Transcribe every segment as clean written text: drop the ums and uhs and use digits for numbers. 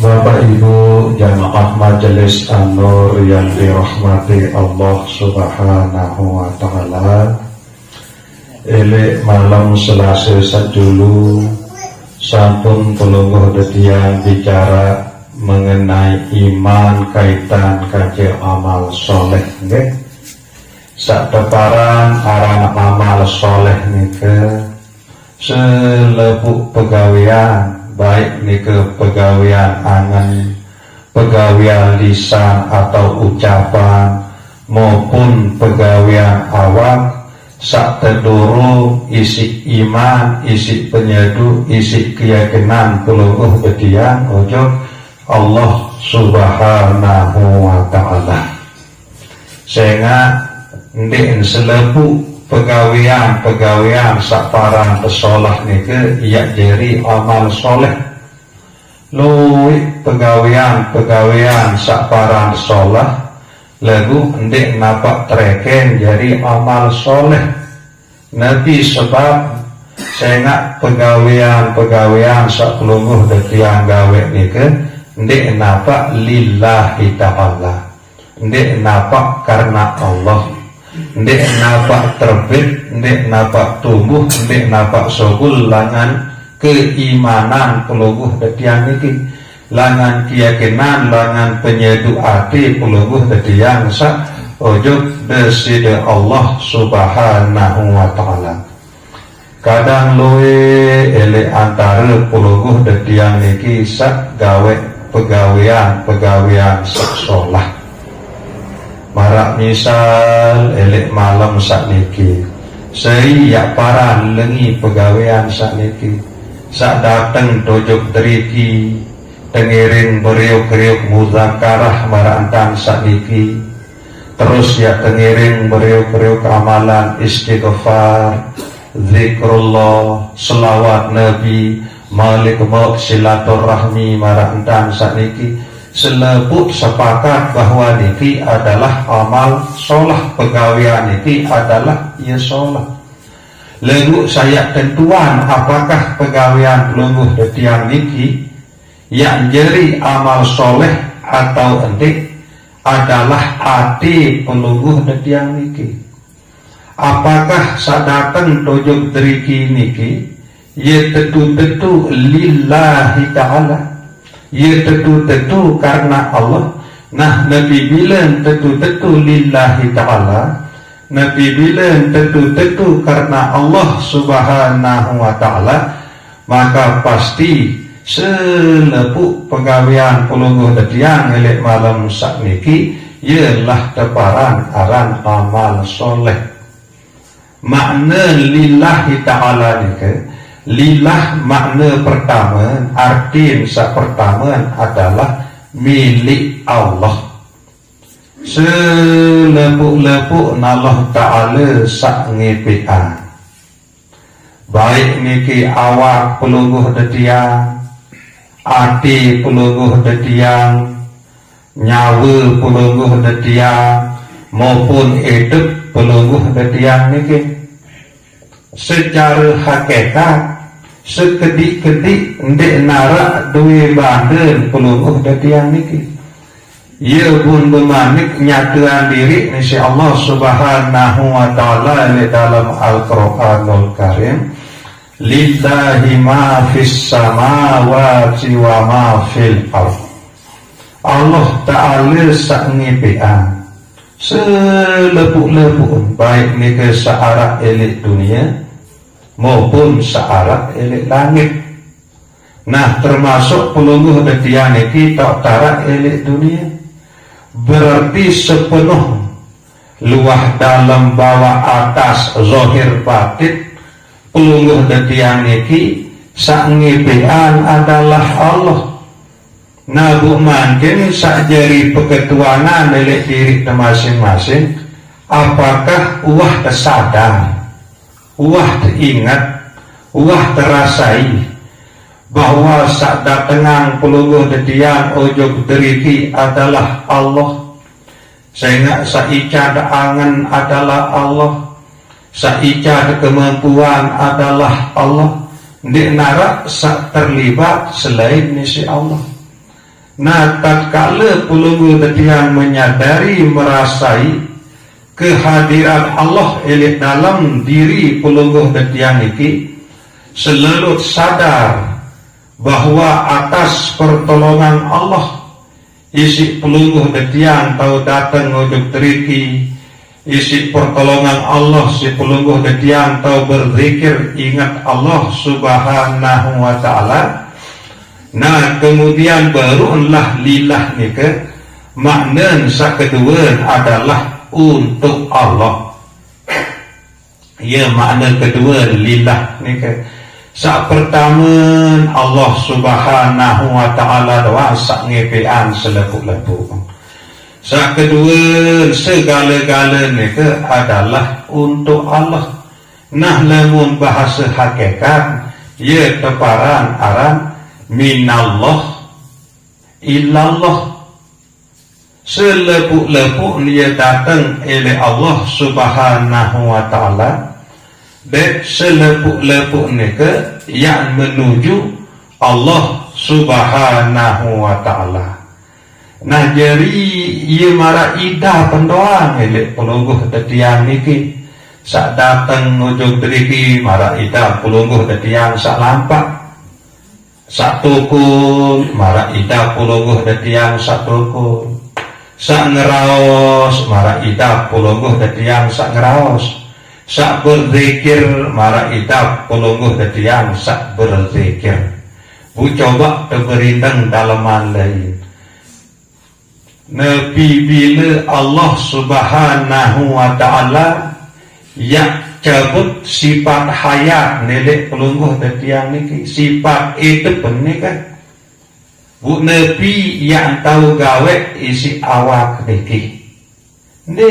Bapak Ibu jamaah Majelis An-Nur yang dirahmati Allah Subhanahu wa Ta'ala, elek malam Selasa sadulu sampun pelungguh detian bicara mengenai iman kaitan kancil amal soleh nggih. Sakteparan aran amal soleh nike selebuk pegawean, baik nike pegawean angan, pegawean lisan atau ucapan, maupun pegawean awak, sak teduru isi iman, isi penyedu, isi keyakinan pelungguh betian ojo Allah Subhanahu wa Ta'ala. Sehingga ndek selebu pegawean saparan pesolah nike ia jadi amal soleh. Luwih pegawean saparan solah lagu ndek napak treken jadi amal soleh. Nabi sebab sehingga pegawean sak pelungguh detiang gawe nike ndek napak lillahi ta'ala, ndek napak karena Allah, ndek napak terbit, ndek napak tumbuh, ndek napak sobul langan keimanan pelungguh detiang niki, langan keyakinan, langan penyedu ati pelungguh detiang sak ojok deside Allah Subhanahu wa Ta'ala. Kadang luwe ele antara pelungguh detiang niki sak gawe pegawean seksolah. Marak misal elek malam sakniki sei yak paran lengi pegawean sakniki sak dateng tojok deriki tengiring beriuk-riuk muzakarah marantan sakniki, terus ya tengiring beriuk-riuk amalan istighfar, zikrullah, selawat nabi, malik maut silaturahmi marantan sakniki selebut sepakat bahwa niki adalah amal solah, pegawean niki adalah ya solah. Lalu saya tentuan apakah pegawean pelungguh detiang niki yang jadi amal soleh atau entik adalah hati pelungguh detiang niki. Apakah sadateng tojok deriki niki ya tentu lillahi ta'ala, ya tentu karena Allah. Nah, Nabi bilang tentu lillahi ta'ala, Nabi bilang tentu karena Allah Subhanahu wa Ta'ala, maka pasti selepuk pegawean pelungguh detiang elek malam sakniki ialah teparan aran amal soleh. Makna lillahi ta'ala niki, lillah makna pertama, arti pertama adalah milik Allah. Selepuk-lepuk Allah Ta'ala sak ngepean, baik niki awak pelungguh detiang, ati pelungguh detiang, nyawa pelungguh detiang, maupun hidup pelungguh detiang niki secara hakikat sekedik-kedik ndek narak duwe badan pelungguh detiang niki. Ia pun bermanik nyatuan diri insya Allah Subhanahu wa Ta'ala di dalam Al-Quranul Karim, lillahi ma fis samawati wa ma fil ardh. Allah Ta'ala sak ngepean selepuk-lepuk, baik niki searah elik dunia maupun searah elik langit. Nah, termasuk pelungguh detiang niki tak tarak elik dunia, berarti sepenuh luah dalam bawah atas zahir batin pelungguh detiang niki sak ngepean adalah Allah. Nah, bu mungkin sak jari peketuanan elek diri masing-masing, apakah uah tersadar, uah teringat, uah terasai bahwa sak datengang pelungguh detiang ojok deriki adalah Allah, sehingga saica angan adalah Allah, saica kemampuan adalah Allah, di narak sak terlibat selain misi Allah. Nah tatkala pelungguh tetiang menyadari merasai kehadiran Allah elit dalam diri pelungguh tetiang iki, selalu sadar bahwa atas pertolongan Allah isi pelungguh tetiang tahu datang ngojok teriki, isi pertolongan Allah si pelungguh tetiang tahu berzikir ingat Allah subhanahu wa ta'ala. Nah kemudian barulah lillah ni ke makna sa kedua adalah untuk Allah. Ya makna kedua lillah ni ke sa pertama Allah subhanahu wa ta'ala doa sa ngepean selepuk-lepuk. Sa kedua segala-gala ni ke adalah untuk Allah. Nah lamun bahasa hakikat ya teparan aran minallah illallah. Selepuk-lepuk dia datang oleh Allah subhanahu wa ta'ala, dan selepuk-lepuk ni ke yang menuju Allah subhanahu wa ta'ala. Nah jadi ia marah ida pendoang oleh pelungguh tetiang niki sak datang ujung teriki marah ida pelungguh tetiang sak lampak sak tukul marah ida pelungguh tetiang sak tukul sak ngeraos marah ida pelungguh tetiang sak ngeraos sak berzikir marah ida pelungguh tetiang sak berzikir. Bu coba berindang dalaman lain. Nabi bila Allah subhanahu wa ta'ala yang cabut sifat hayat nelek pelungguh tetiang niki, sifat itu ni kan bu Nabi yang tahu gawe isi awak niki ni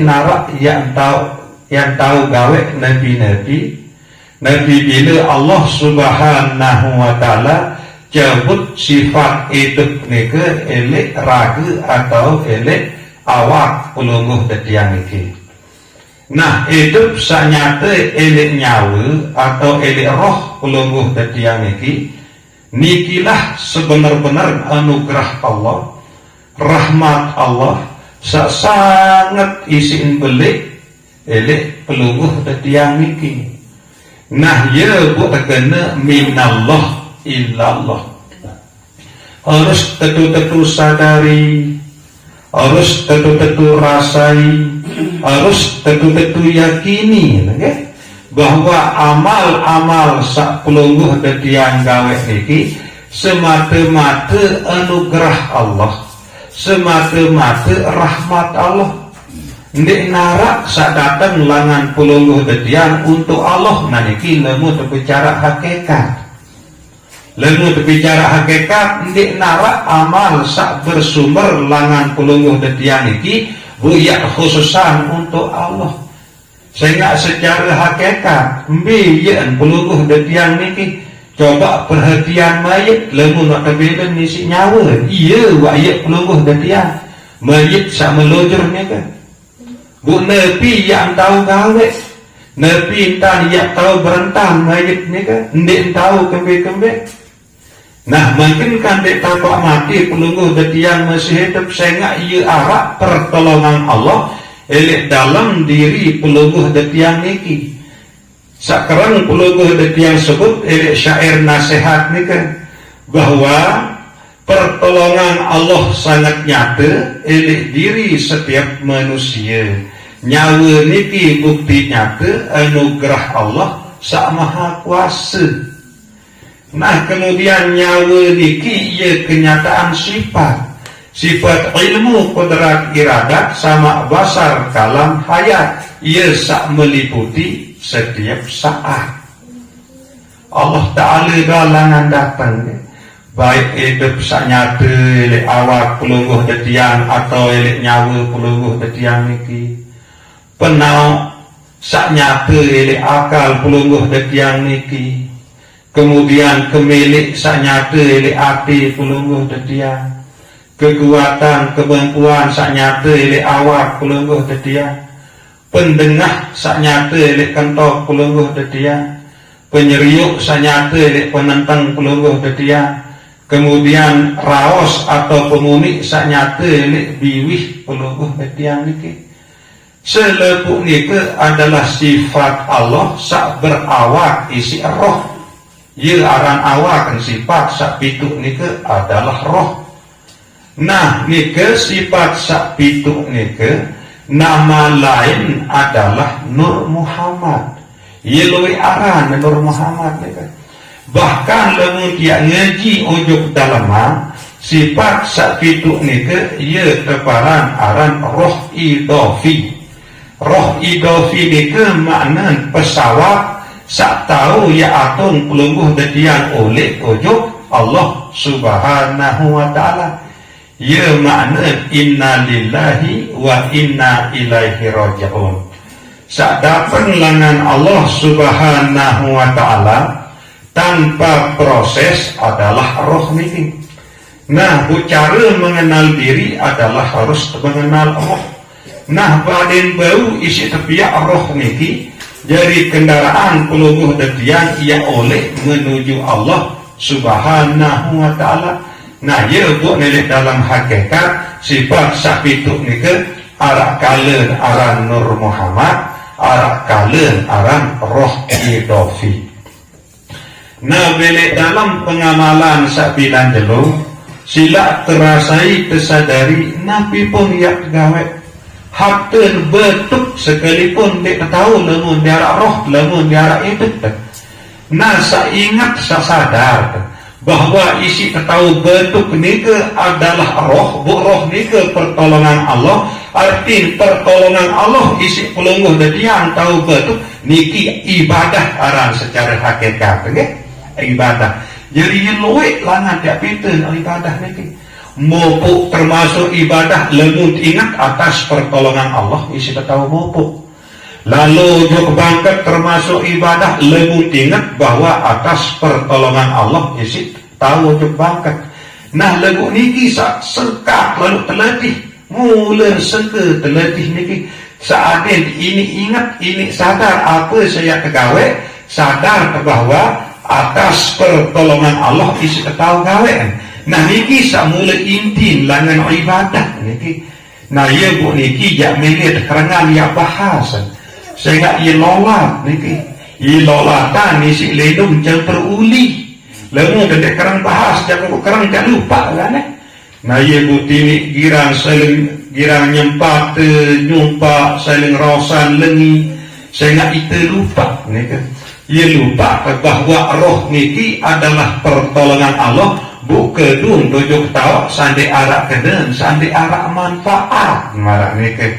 narak yang tahu gawe Nabi bila Allah subhanahu wa ta'ala cabut sifat hidup nike elek ragu atau elek awak pelungguh tetiang niki. Nah hidup sanyata elek nyawa atau elek roh pelungguh tetiang niki, nikilah sebenar-benar anugerah Allah, rahmat Allah sangat isin belik elek pelungguh tetiang niki. Nah ya buat kena minallah illallah. Harus tetu-tetu sadari, harus tetu-tetu rasai, harus tetu-tetu yakini okay? Bahwa amal-amal sak pelungguh tetiang gawe niki semata-mata anugerah Allah, semata-mata rahmat Allah. Ndik narak sak datang langan pelungguh tetiang untuk Allah naniki lemu terbicara hakikat. Lalu berbicara hakikat ndik narak amal sak bersumber langan pelungguh tetiang iki buyak khususan untuk Allah. Sehingga secara hakikat mbiyen pelungguh tetiang niki coba perhatian mayit lalu nak terbeda nisi nyawa. Iya wayak pelungguh tetiang mayit sak melujur ni kan. Bu Nabi yang tahu gawe, Nabi entah yang tahu berentang mayit ni kan, ndik tahu kembe-kembe. Nah mungkin kan dek tampak mati pelungguh tetiang masih hidup sehingga ia arak pertolongan Allah elek dalam diri pelungguh tetiang niki. Sakarang pelungguh tetiang sebut elek syair nasihat ni kan bahwa pertolongan Allah sangat nyata elek diri setiap manusia. Nyawa niki bukti nyata anugerah Allah sak maha kuasa. Nah kemudian nyawa niki ia kenyataan sifat ilmu kudrat iradat sama basar kalam hayat ia sak meliputi setiap saat. Allah Ta'ala galangan datang baik hidup sak nyata elek awak pelungguh tetiang atau elek nyawa pelungguh tetiang niki penau sak nyata elek akal pelungguh tetiang niki. Kemudian kemilik sak nyata elek hati pelungguh tetiang, kekuatan kemampuan sak nyata elek awak pelungguh tetiang, pendengah sak nyata elek kentok pelungguh tetiang, penyeriuk sak nyata elek penentang pelungguh tetiang, kemudian raos atau pemuni sanyata lek biwih pelungguh betiang niki. Selepuk nike adalah sifat Allah sak berawak isi roh. Ye aran awak sifat sak pituk nike adalah roh. Nah nike sifat sak pituk nike nama lain adalah Nur Muhammad. Ye luwi aran Nur Muhammad nike. Bahkan lamun dia ngaji ujuk dalama sifat sak pituk nike ye teparan aran roh idofi. Roh idofi nike makna pesawat sak tahu ya atung pelungguh detian oleh ujuk Allah subhanahu wa ta'ala. Ya makna inna lillahi wa inna ilaihi raji'un. Sak dapen langan Allah subhanahu wa ta'ala tanpa proses adalah roh niki. Nah, cara mengenal diri adalah harus mengenal roh. Nah, badan bau isi tepiak roh niki jadi kendaraan pelungguh detian ia oleh menuju Allah subhanahu wa ta'ala. Nah, ia buat nelik dalam hakikat sifat sapituk niki arak kalen aran Nur Muhammad, arak kalen aran roh idofi. Nah, belik dalam pengamalan sabilan jelo sila terasai tersadari nabi pun yak gawe hakten betuk sekalipun dia tahu lamun dia roh lamun dia itu. Nah, saya ingat saya sadar bahwa isi tahu betuk nika adalah roh, bu roh nika pertolongan Allah. Arti pertolongan Allah isi pelungguh dan tahu betuk niki ibadah aran secara hakikat, okay? Ibadah. Jadi luwek langan tiap pinten ibadah niki. Mopuk termasuk ibadah lemut ingat atas pertolongan Allah isi tahu mopuk. Lalu juk bangkat termasuk ibadah lemut ingat bahwa atas pertolongan Allah isi tahu juk bangkat. Nah lagu niki serkat lalu telatih mula seke telatih niki saat ini ingat ini sadar apa saya kegawe sadar bahwa atas pertolongan Allah isi tahu gawe. Nah niki samula inti langan ibadah niki. Nah ia bu niki jak melihat kerangan ia bahasan sehingga ia lolat niki. Ia lolatan isi lindung jang teruli. Lalu dedek kerang bahas jangan kerang jangan lupa kan. Nah ia bu tini girang saling girang nyempat nyumpa saling rosan lengi sehingga itu lupa niki. Ia lupa bahwa roh niki adalah pertolongan Allah. Buka dun tujuk tahu sandi arak keden sandi arak manfaat marak niki.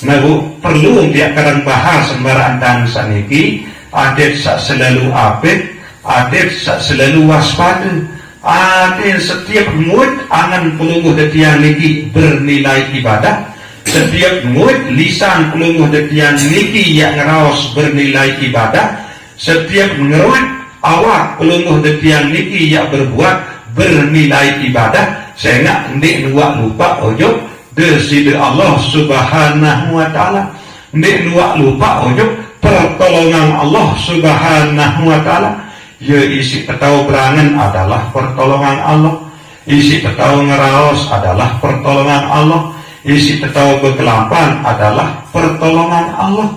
Nah bu perlu dia kerang bahas sembarang dansa niki adet sak selalu apik adet sak selalu waspada adet setiap mood angan pelungguh detian niki bernilai ibadah setiap mood lisan pelungguh detian niki yang ngeraos bernilai ibadah setiap ngerut awak pelungguh detian niki yang berbuat bernilai ibadah sehingga ndik nuak lupa ojo deside Allah subhanahu wa ta'ala ndik nuak lupa ojo pertolongan Allah subhanahu wa ta'ala. Ya isi tahu berangan adalah pertolongan Allah, isi tahu ngeraos adalah pertolongan Allah, isi tahu berkelampan adalah pertolongan Allah.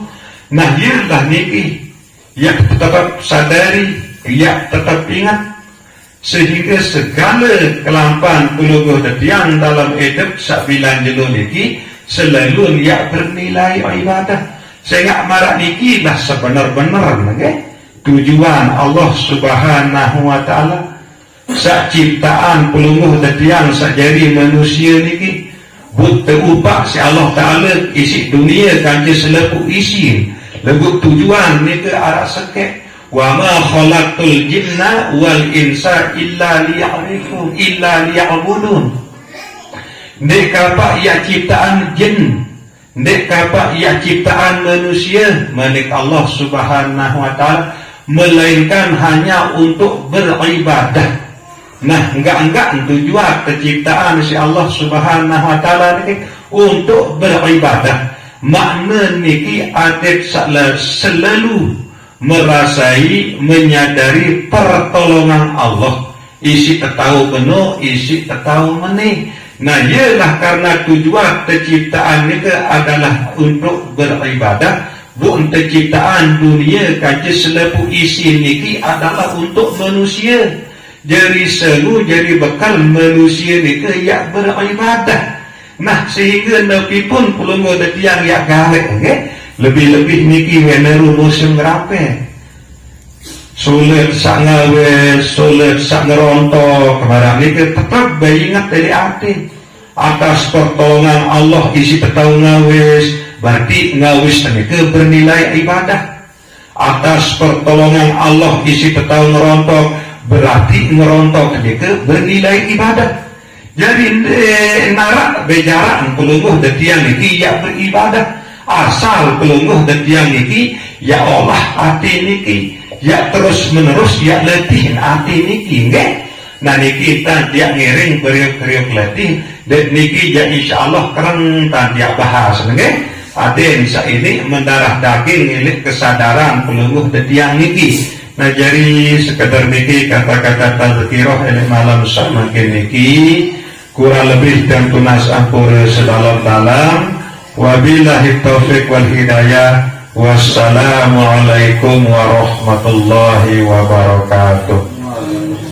Nah ialah niki ya tetap sadari ya tetap ingat sehingga segala kelampan pelungguh detiang dalam hidup sabilan jelo niki selalu ia bernilai ibadah sehingga marak niki lah sebenar-benar okay? Tujuan Allah subhanahu wa ta'ala sak ciptaan pelungguh detiang sak jadi manusia niki buta upah si Allah ta'ala isi dunia kanji selepu isi lebut tujuan niki arah sekek wa ma khalaqtul jinna wal insa illa liya'rifun illa liya'budun. Nek apa ia ciptaan jin, nek apa ia ciptaan manusia manik Allah subhanahu wa ta'ala melainkan hanya untuk beribadah. Nah enggak tujuan penciptaan si Allah subhanahu wa ta'ala ini untuk beribadah. Makna niki adet selalu merasai menyadari pertolongan Allah isi tahu penuh, isi tahu meneh. Nah, ialah karena tujuan terciptaan itu adalah untuk beribadah, bukan terciptaan dunia kaca selepu isi niki adalah untuk manusia. Jadi selu jadi bekal manusia niki yang beribadah. Nah, sehingga nabi pun perlu ada tiang yang gawe, okay? Lebih-lebih niki meneru musim rape. Sulit sak ngawe, sulit sak ngerontok, kemarin ini tetap ingat dari hati. Atas pertolongan Allah isi tahu ngawis, berarti ngawis itu bernilai ibadah. Atas pertolongan Allah isi tahu ngerontok, berarti ngerontok itu bernilai ibadah. Jadi narak bejaran pelungguh detiang niki ya beribadah. Asal pelungguh detiang niki ya Allah hati niki. Ya terus menerus ya letih hati niki nggak. Nah niki dia ngiring periuk-periuk letih dan niki ya insyaallah keren dia bahas nggak. Aden ini mendarah daging milik kesadaran pelungguh detiang niki. Nah jadi sekedar niki kata-kata tazkirah ini malam semakin niki kurang lebih dan tunas ampur sedalam-dalam. Wabillahi taufiq wal hidayah. Wassalamualaikum warahmatullahi wabarakatuh.